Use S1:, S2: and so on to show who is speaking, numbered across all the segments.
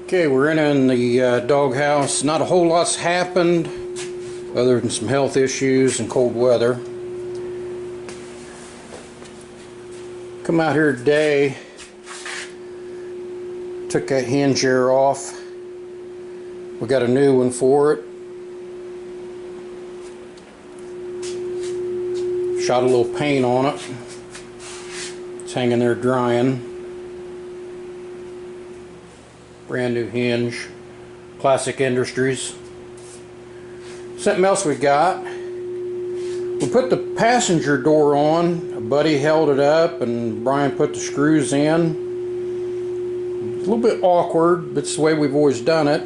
S1: Okay, we're in the doghouse. Not a whole lot's happened other than some health issues and cold weather. Come out here today, took that hinge air off. We got a new one for it. Shot a little paint on it. It's hanging there drying. Brand new hinge. Classic Industries. Something else we got. We put the passenger door on. A buddy held it up and Brian put the screws in. A little bit awkward, but it's the way we've always done it.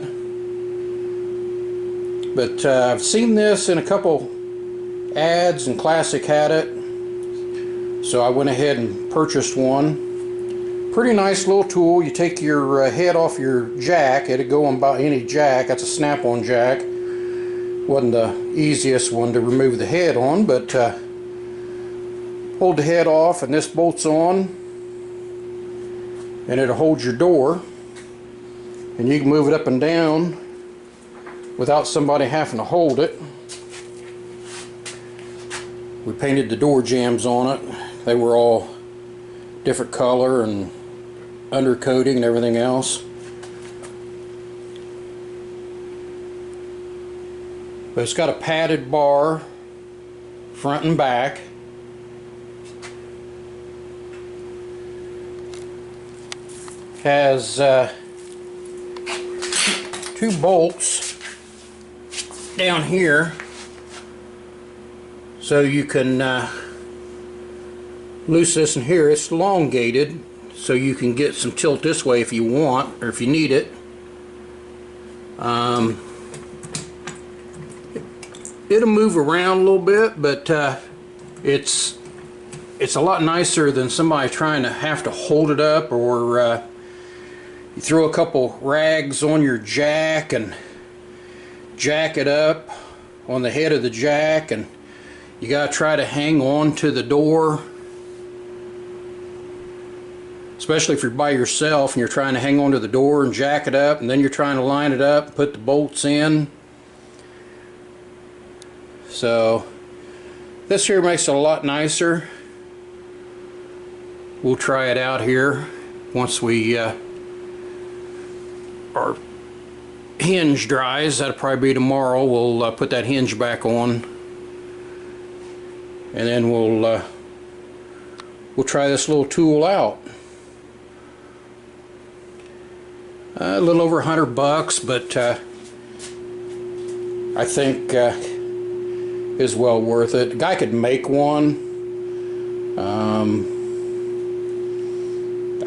S1: But I've seen this in a couple ads and Classic had it. So I went ahead and purchased one. Pretty nice little tool. You take your head off your jack. It'd go on about any jack. That's a snap-on jack. Wasn't the easiest one to remove the head on, but hold the head off and this bolts on and it'll hold your door and you can move it up and down without somebody having to hold it. We painted the door jambs on it. They were all different color and undercoating and everything else. But it's got a padded bar front and back. Has two bolts down here so you can loose this in here. It's elongated so you can get some tilt this way if you want or if you need it. It'll move around a little bit, but it's a lot nicer than somebody trying to have to hold it up, or you throw a couple rags on your jack and jack it up on the head of the jack, and you gotta try to hang on to the door, especially if you're by yourself and you're trying to hang on to the door and jack it up, and then you're trying to line it up, put the bolts in. So this here makes it a lot nicer. We'll try it out here once we our hinge dries. That'll probably be tomorrow. We'll put that hinge back on, and then we'll try this little tool out. A little over $100, but I think is well worth it. The guy could make one.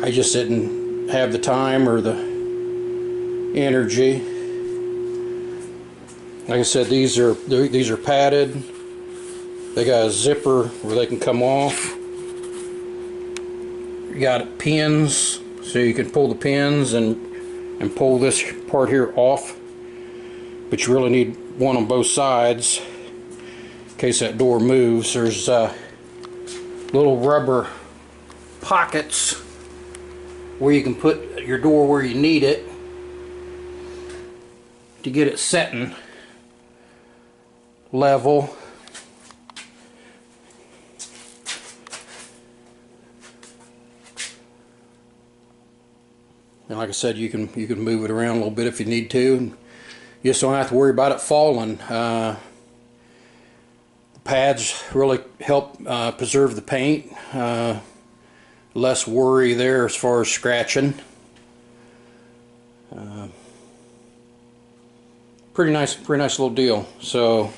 S1: I just didn't have the time or the energy. Like I said, these are padded. They got a zipper where they can come off. You got pins, so you can pull the pins and pull this part here off. But you really need one on both sides in case that door moves. There's little rubber pockets where you can put your door where you need it to get it setting level. And like I said, you can move it around a little bit if you need to. And you just don't have to worry about it falling. The pads really help preserve the paint. Less worry there as far as scratching. Pretty nice little deal. So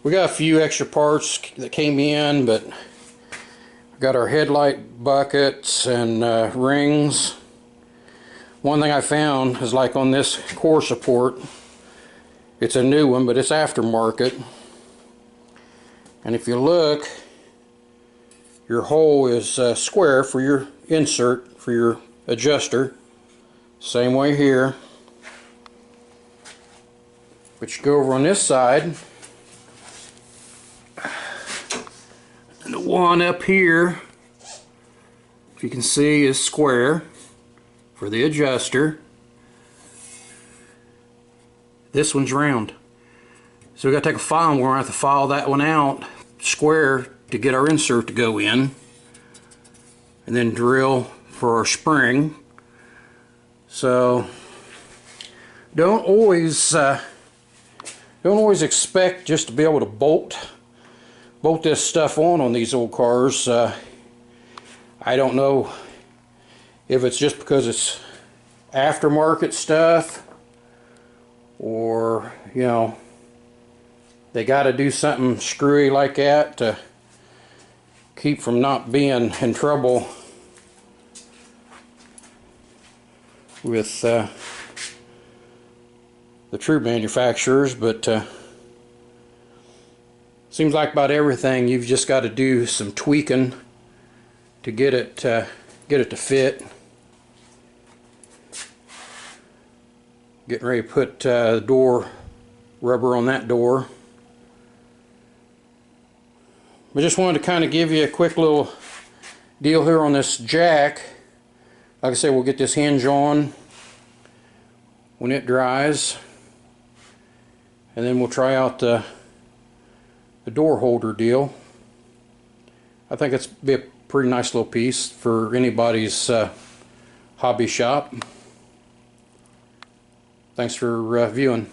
S1: we got a few extra parts that came in, but we got our headlight buckets and rings. One thing I found is, like on this core support, it's a new one, but it's aftermarket. And if you look, your hole is square for your insert for your adjuster. Same way here. But you go over on this side, and the one up here, if you can see, is square for the adjuster. This one's round. So we got to take a file and we're going to have to file that one out square to get our insert to go in. And then drill for our spring. So don't always expect just to be able to bolt this stuff on these old cars. I don't know if it's just because it's aftermarket stuff, or you know, they got to do something screwy like that to keep from not being in trouble with the true manufacturers. But seems like about everything you've just got to do some tweaking to get it to fit. Getting ready to put the door rubber on that door. I just wanted to kind of give you a quick little deal here on this jack. Like I said, we'll get this hinge on when it dries, and then we'll try out the door holder deal. I think it's be a pretty nice little piece for anybody's hobby shop. Thanks for viewing.